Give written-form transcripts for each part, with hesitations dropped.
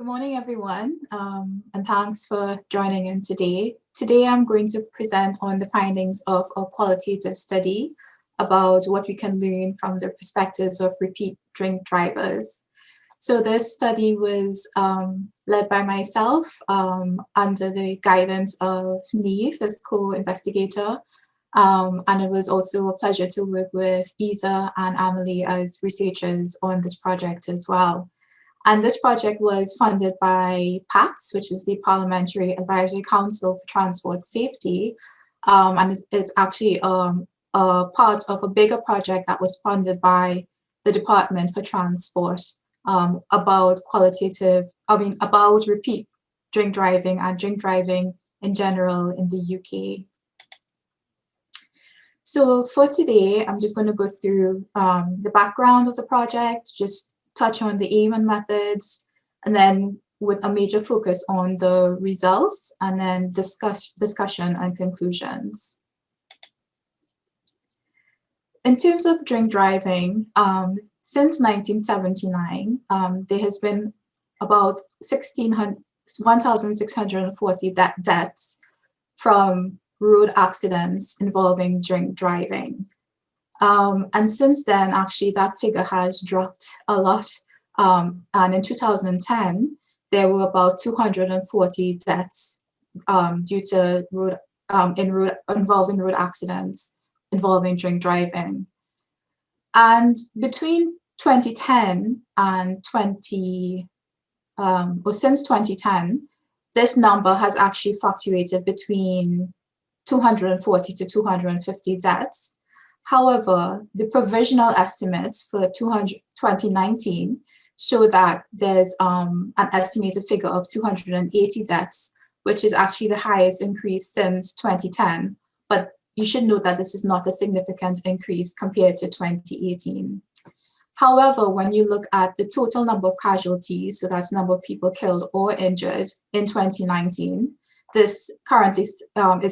Good morning, everyone, and thanks for joining in today. Today, I'm going to present on the findings of a qualitative study about what we can learn from the perspectives of repeat drink drivers. So this study was led by myself under the guidance of Neve as co-investigator. And it was also a pleasure to work with Isa and Amelie as researchers on this project as well. And this project was funded by PACS, which is the Parliamentary Advisory Council for Transport Safety. And it's actually a part of a bigger project that was funded by the Department for Transport about repeat drink driving and drink driving in general in the UK. So for today, I'm just going to go through the background of the project, just touch on the aim and methods, and then with a major focus on the results, and then discussion and conclusions. In terms of drink driving, since 1979, there has been about 1,640 deaths from road accidents involving drink driving. And since then, actually, that figure has dropped a lot. And in 2010, there were about 240 deaths due to involved in road accidents involving drink driving. And between 2010 and since 2010, this number has actually fluctuated between 240 to 250 deaths. However, the provisional estimates for 2019 show that there's an estimated figure of 280 deaths, which is actually the highest increase since 2010. But you should note that this is not a significant increase compared to 2018. However, when you look at the total number of casualties, so that's the number of people killed or injured in 2019, this currently is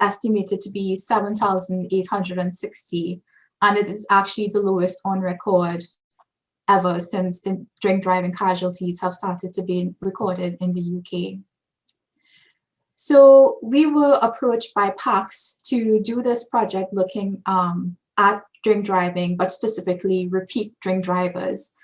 estimated to be 7,860. And it is actually the lowest on record ever since the drink driving casualties have started to be recorded in the UK. So we were approached by PACS to do this project looking at drink driving, but specifically repeat drink drivers.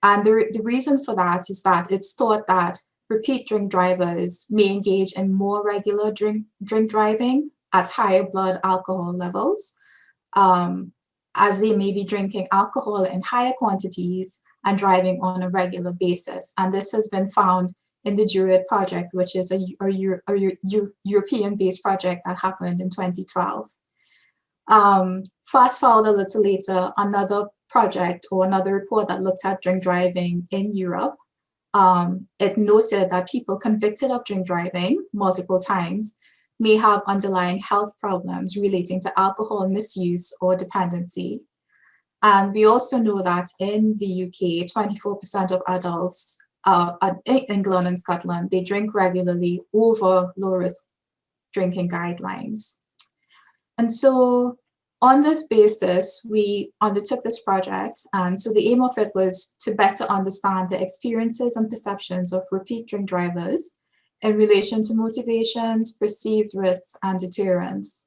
And the reason for that is that it's thought that repeat drink drivers may engage in more regular drink driving at higher blood alcohol levels, as they may be drinking alcohol in higher quantities and driving on a regular basis. And this has been found in the Druid project, which is a European-based project that happened in 2012. Fast forward a little later, another project or another report that looked at drink driving in Europe, it noted that people convicted of drink driving multiple times may have underlying health problems relating to alcohol misuse or dependency. And we also know that in the UK, 24% of adults in England and Scotland, they drink regularly over low-risk drinking guidelines. And so on this basis, we undertook this project. And so the aim of it was to better understand the experiences and perceptions of repeat drink drivers in relation to motivations, perceived risks, and deterrence.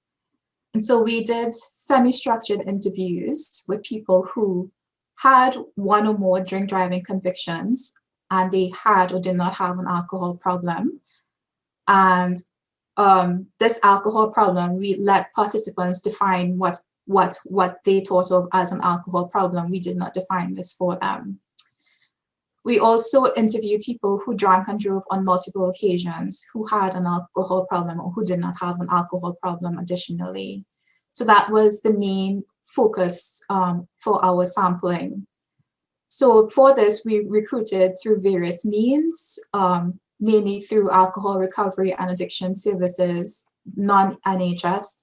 And so we did semi-structured interviews with people who had one or more drink driving convictions, and they had or did not have an alcohol problem. And this alcohol problem, we let participants define what they thought of as an alcohol problem. We did not define this for them. We also interviewed people who drank and drove on multiple occasions, who had an alcohol problem or who did not have an alcohol problem additionally. So that was the main focus for our sampling. So for this, we recruited through various means, mainly through alcohol recovery and addiction services, non-NHS.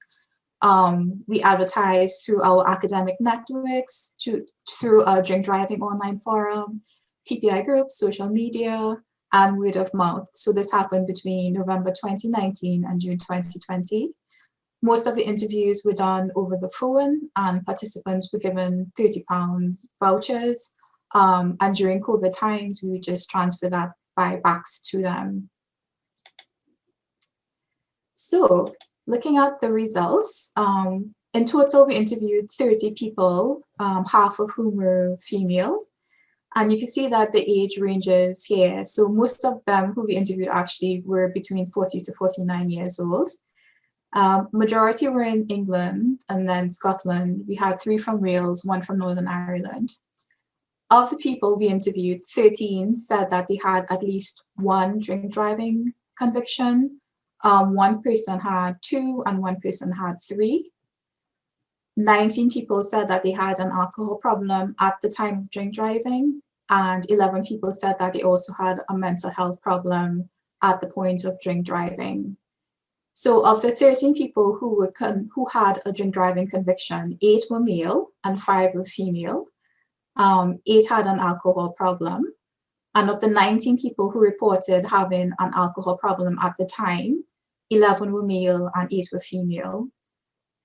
We advertised through our academic networks, through a drink driving online forum, PPI groups, social media, and word of mouth. So this happened between November 2019 and June 2020. Most of the interviews were done over the phone, and participants were given £30 vouchers. And during COVID times, we would just transfer that by backs to them. So looking at the results, in total, we interviewed 30 people, half of whom were female. And you can see that the age ranges here. So most of them who we interviewed actually were between 40 to 49 years old. Majority were in England and then Scotland. We had 3 from Wales, 1 from Northern Ireland. Of the people we interviewed, 13 said that they had at least 1 drink driving conviction. 1 person had 2 and 1 person had 3. 19 people said that they had an alcohol problem at the time of drink driving, and 11 people said that they also had a mental health problem at the point of drink driving. So of the 13 people who had a drink driving conviction, 8 were male and 5 were female. 8 had an alcohol problem. And of the 19 people who reported having an alcohol problem at the time, 11 were male and 8 were female.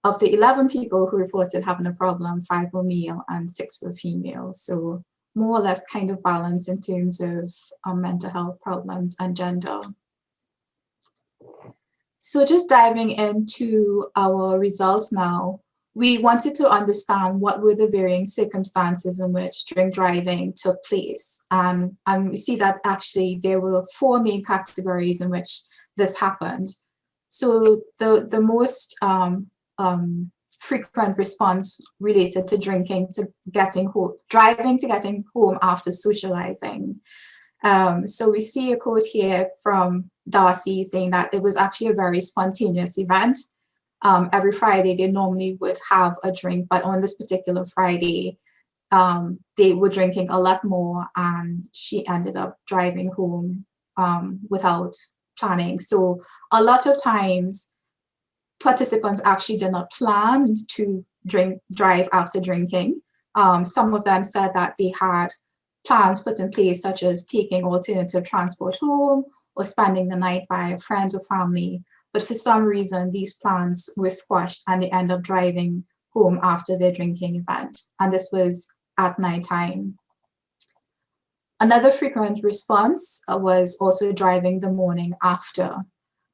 Of the 11 people who reported having a problem, 5 were male and 6 were female. So more or less kind of balance in terms of mental health problems and gender. So just diving into our results now, we wanted to understand what were the varying circumstances in which drink driving took place. And we see that actually there were 4 main categories in which this happened. So the most frequent response related to driving to getting home after socializing. So we see a quote here from Darcy saying that it was actually a very spontaneous event. Every Friday they normally would have a drink, but on this particular Friday, they were drinking a lot more, and she ended up driving home without planning. So a lot of times participants actually did not plan to drive after drinking. Some of them said that they had plans put in place, such as taking alternative transport home or spending the night by a friend or family. But for some reason, these plans were squashed and they end up driving home after their drinking event. And this was at nighttime. Another frequent response was also driving the morning after.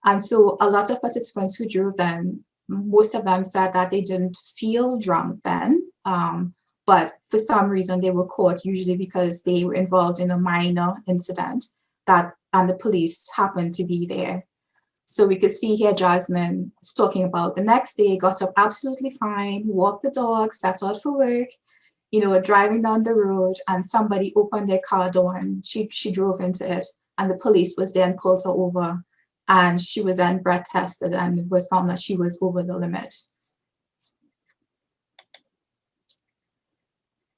And so a lot of participants who drove then, most of them said that they didn't feel drunk then, but for some reason they were caught, usually because they were involved in a minor incident and the police happened to be there. So we could see here Jasmine is talking about the next day, got up absolutely fine, walked the dog, set out for work, driving down the road, and somebody opened their car door and she drove into it, and the police was there and pulled her over. And she was then breath tested, and it was found that she was over the limit.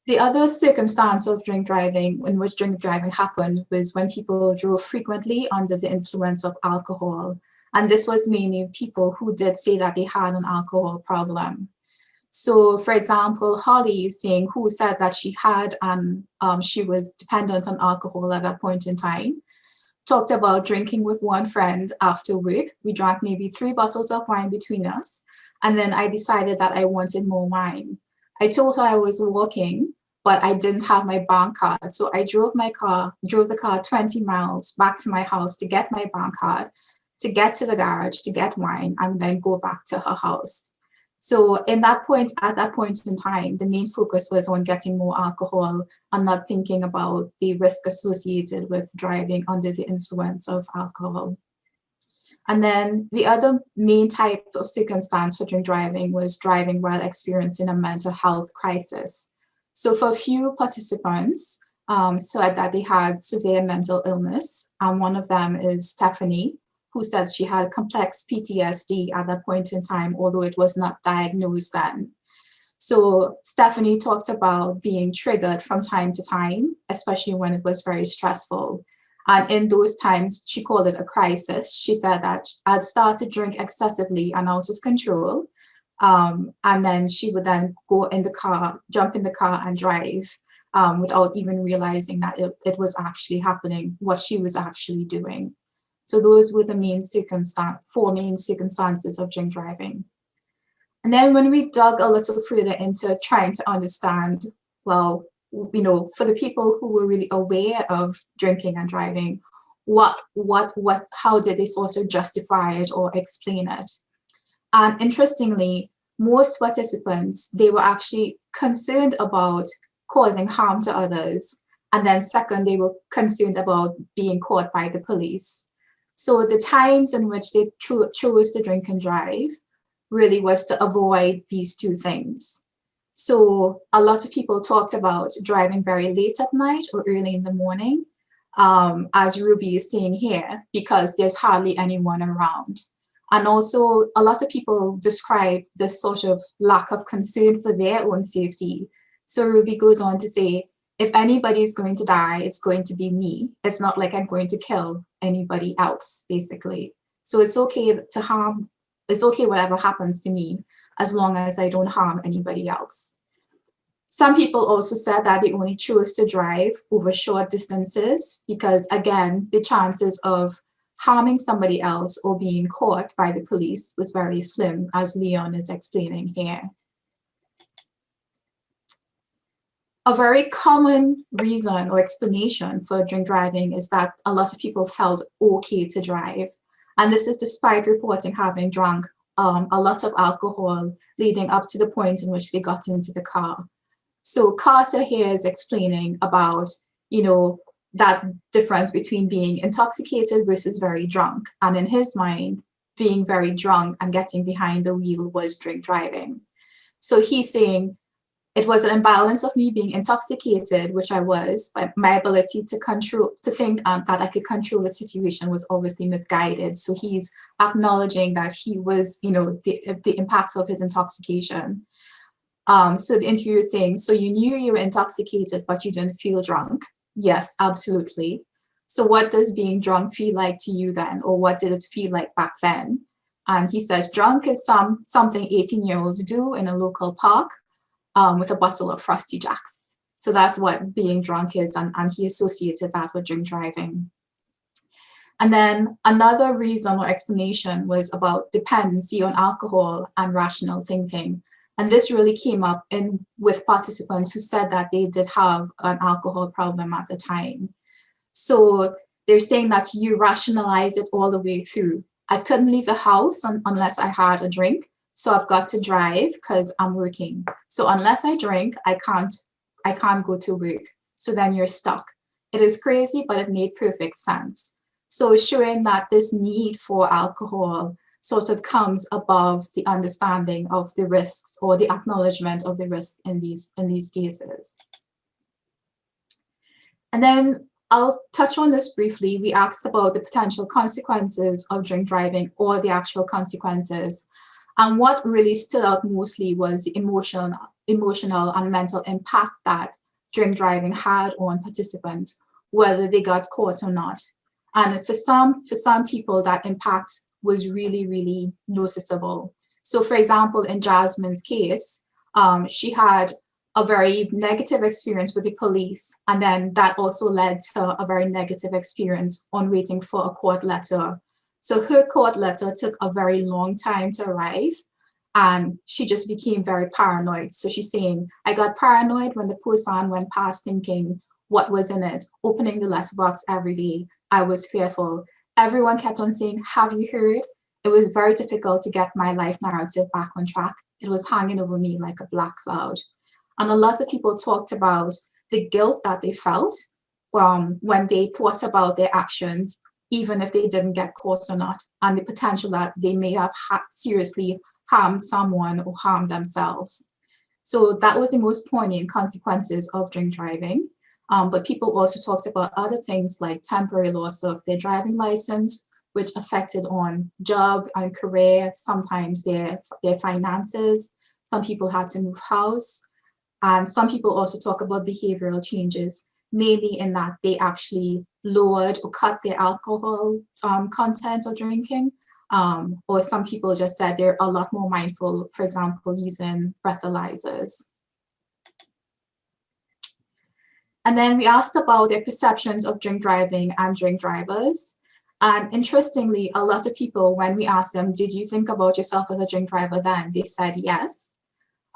The other circumstance of drink driving in which drink driving happened was when people drove frequently under the influence of alcohol. And this was mainly people who did say that they had an alcohol problem. So, for example, Holly saying, who said that she had she was dependent on alcohol at that point in time, talked about drinking with one friend after work. We drank maybe 3 bottles of wine between us. And then I decided that I wanted more wine. I told her I was walking, but I didn't have my bank card. So I drove the car 20 miles back to my house to get my bank card, to get to the garage, to get wine, and then go back to her house. So at that point in time, the main focus was on getting more alcohol and not thinking about the risk associated with driving under the influence of alcohol. And then the other main type of circumstance for drink driving was driving while experiencing a mental health crisis. So for a few participants said that they had severe mental illness, and one of them is Stephanie, who said she had complex PTSD at that point in time, although it was not diagnosed then. So Stephanie talked about being triggered from time to time, especially when it was very stressful. And in those times, she called it a crisis. She said that I'd start to drink excessively and out of control. And then she would then go in the car, jump in the car and drive without even realizing that it was actually happening, what she was actually doing. So those were the 4 main circumstances of drink driving. And then when we dug a little further into trying to understand, well, for the people who were really aware of drinking and driving, how did they sort of justify it or explain it? And interestingly, most participants, they were actually concerned about causing harm to others. And then second, they were concerned about being caught by the police. So the times in which they chose to drink and drive really was to avoid these two things. So a lot of people talked about driving very late at night or early in the morning, as Ruby is saying here, because there's hardly anyone around. And also a lot of people describe this sort of lack of concern for their own safety. So Ruby goes on to say, if anybody is going to die, it's going to be me. It's not like I'm going to kill anybody else, basically. So it's okay to harm, it's okay whatever happens to me, as long as I don't harm anybody else. Some people also said that they only chose to drive over short distances because, again, the chances of harming somebody else or being caught by the police was very slim, as Leon is explaining here. A very common reason or explanation for drink driving is that a lot of people felt okay to drive. And this is despite reporting having drunk a lot of alcohol leading up to the point in which they got into the car. So Carter here is explaining about, that difference between being intoxicated versus very drunk. And in his mind, being very drunk and getting behind the wheel was drink driving. So he's saying, it was an imbalance of me being intoxicated, which I was, but my ability to think that I could control the situation was obviously misguided. So he's acknowledging that he was, the impacts of his intoxication. So the interviewer is saying, so you knew you were intoxicated, but you didn't feel drunk? Yes, absolutely. So what does being drunk feel like to you then? Or what did it feel like back then? And he says, drunk is something 18-year-olds do in a local park. With a bottle of Frosty Jacks. So that's what being drunk is, and he associated that with drink driving. And then another reason or explanation was about dependency on alcohol and rational thinking. And this really came up with participants who said that they did have an alcohol problem at the time. So they're saying that you rationalize it all the way through. I couldn't leave the house unless I had a drink. So I've got to drive because I'm working. So unless I drink, I can't go to work. So then you're stuck. It is crazy, but it made perfect sense. So showing that this need for alcohol sort of comes above the understanding of the risks or the acknowledgement of the risks in these cases. And then I'll touch on this briefly. We asked about the potential consequences of drink driving or the actual consequences. And what really stood out mostly was the emotional and mental impact that drink driving had on participants, whether they got caught or not. And for some people, that impact was really, really noticeable. So for example, in Jasmine's case, she had a very negative experience with the police. And then that also led to a very negative experience on waiting for a court letter. So her court letter took a very long time to arrive, and she just became very paranoid. So she's saying, I got paranoid when the postman went past thinking what was in it, opening the letterbox every day. I was fearful. Everyone kept on saying, have you heard? It was very difficult to get my life narrative back on track. It was hanging over me like a black cloud. And a lot of people talked about the guilt that they felt when they thought about their actions, even if they didn't get caught or not, and the potential that they may have seriously harmed someone or harmed themselves. So that was the most poignant consequences of drink driving. But people also talked about other things like temporary loss of their driving license, which affected on job and career, sometimes their finances. Some people had to move house. And some people also talk about behavioral changes, mainly in that they actually lowered or cut their alcohol content or drinking. Or some people just said they're a lot more mindful, for example, using breathalyzers. And then we asked about their perceptions of drink driving and drink drivers. And interestingly, a lot of people, when we asked them, did you think about yourself as a drink driver then? They said yes.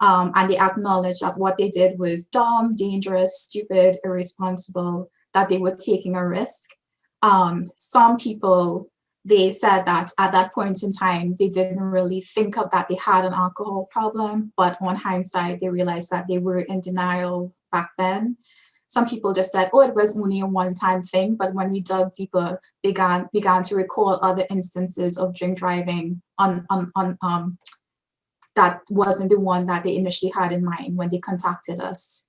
And they acknowledged that what they did was dumb, dangerous, stupid, irresponsible, that they were taking a risk. Some people, they said that at that point in time, they didn't really think of that they had an alcohol problem, but on hindsight, they realized that they were in denial back then. Some people just said, oh, it was only a one-time thing, but when we dug deeper, began to recall other instances of drink driving that wasn't the one that they initially had in mind when they contacted us.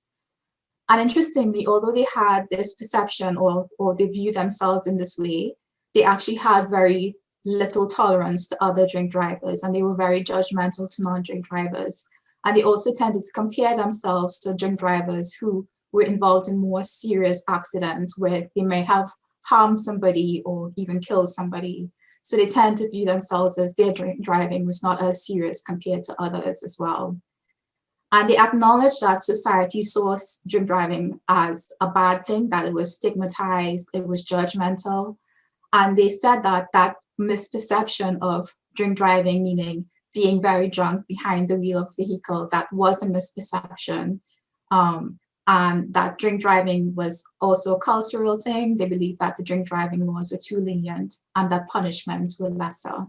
And interestingly, although they had this perception or they view themselves in this way, they actually had very little tolerance to other drink drivers, and they were very judgmental to non-drink drivers. And they also tended to compare themselves to drink drivers who were involved in more serious accidents where they may have harmed somebody or even killed somebody. So they tend to view themselves as their drink driving was not as serious compared to others as well. And they acknowledged that society saw drink driving as a bad thing, that it was stigmatized, it was judgmental. And they said that that misperception of drink driving, meaning being very drunk behind the wheel of a vehicle, that was a misperception. And that drink driving was also a cultural thing. They believed that the drink driving laws were too lenient and that punishments were lesser.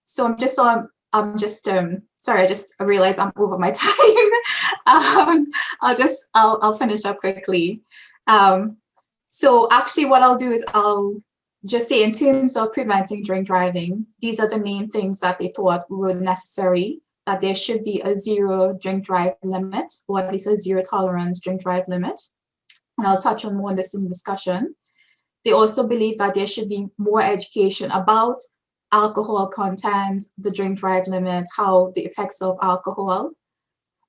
So sorry, I just realized I'm over my time. I'll finish up quickly. So actually what I'll do is I'll just say in terms of preventing drink driving, these are the main things that they thought were necessary, that there should be a zero drink drive limit, or at least a zero tolerance drink drive limit. And I'll touch on more on this in discussion. They also believe that there should be more education about alcohol content, the drink drive limit, how the effects of alcohol.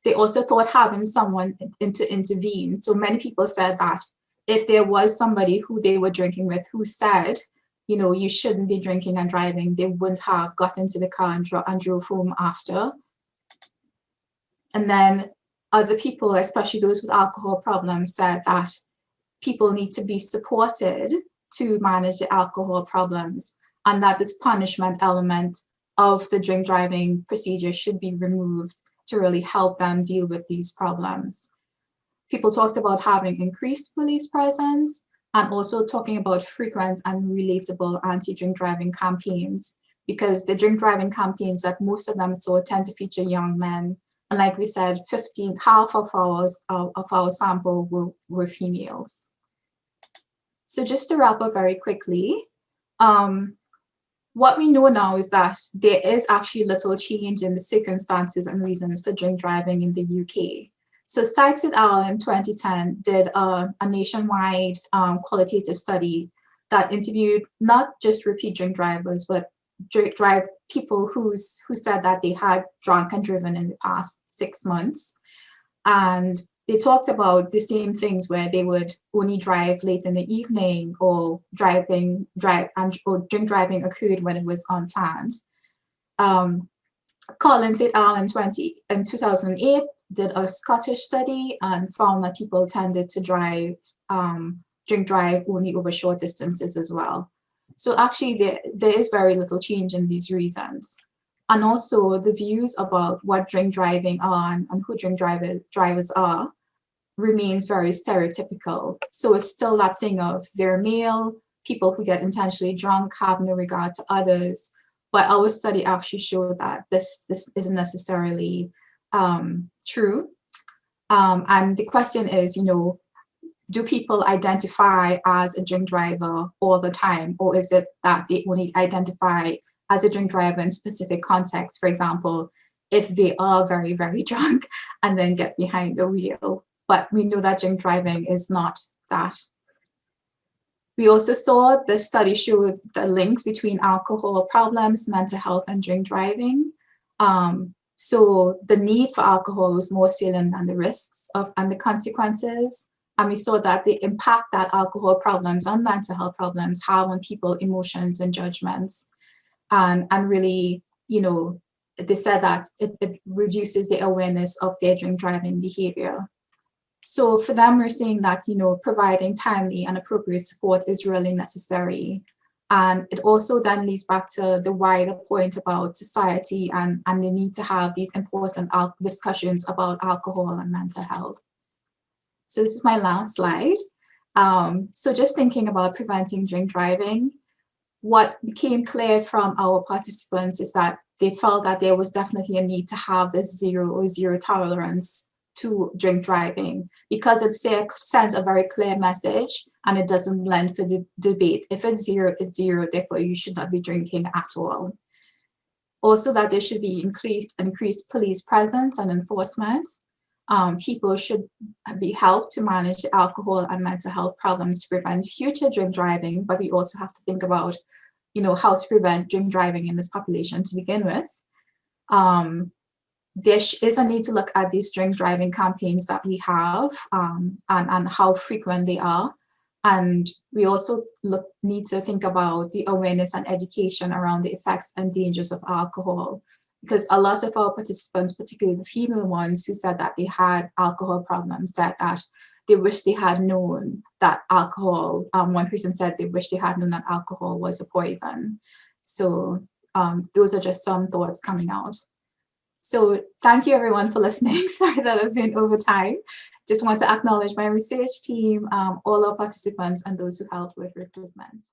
They also thought having someone to intervene. So many people said that if there was somebody who they were drinking with who said, you know, you shouldn't be drinking and driving, they wouldn't have got into the car and drove home after. And then other people, especially those with alcohol problems, said that people need to be supported to manage the alcohol problems, and that this punishment element of the drink driving procedure should be removed to really help them deal with these problems. People talked about having increased police presence and also talking about frequent and relatable anti-drink driving campaigns, because the drink driving campaigns that most of them saw tend to feature young men. And like we said, half of our sample were females. So just to wrap up very quickly, what we know now is that there is actually little change in the circumstances and reasons for drink driving in the UK. So Sykes et al. In 2010 did a nationwide qualitative study that interviewed not just repeat drink drivers, but people who said that they had drunk and driven in the past 6 months. And they talked about the same things where they would only drive late in the evening, or drink driving occurred when it was unplanned. Collins et al. In 2008 did a Scottish study and found that people tended to drink drive only over short distances as well. So actually there is very little change in these reasons. And also the views about what drink driving are and who drink drivers are remains very stereotypical. So it's still that thing of they're male, people who get intentionally drunk, have no regard to others. But our study actually showed that this isn't necessarily true. And the question is, you know, do people identify as a drink driver all the time, or is it that they only identify as a drink driver in specific contexts? For example, if they are very, very drunk and then get behind the wheel. But we know that drink driving is not that. We also saw the study showed the links between alcohol problems, mental health, and drink driving. So the need for alcohol was more salient than the risks and the consequences. And we saw that the impact that alcohol problems and mental health problems have on people's emotions and judgments. And really, you know, they said that it reduces the awareness of their drink driving behavior. So for them, we're saying that, you know, providing timely and appropriate support is really necessary. And it also then leads back to the wider point about society and the need to have these important discussions about alcohol and mental health. So this is my last slide. So just thinking about preventing drink driving, what became clear from our participants is that they felt that there was definitely a need to have this zero tolerance to drink driving, because it sends a very clear message and it doesn't lend for debate. If it's zero, it's zero, therefore you should not be drinking at all. Also, that there should be increased police presence and enforcement. People should be helped to manage alcohol and mental health problems to prevent future drink driving, but we also have to think about, how to prevent drink driving in this population to begin with. There is a need to look at these drink driving campaigns that we have and how frequent they are. And we also need to think about the awareness and education around the effects and dangers of alcohol, because a lot of our participants, particularly the female ones who said that they had alcohol problems, said that they wish they had known that alcohol, one person said they wish they had known that alcohol was a poison. So those are just some thoughts coming out. So thank you everyone for listening. Sorry that I've been over time. Just want to acknowledge my research team, all our participants, and those who helped with recruitment.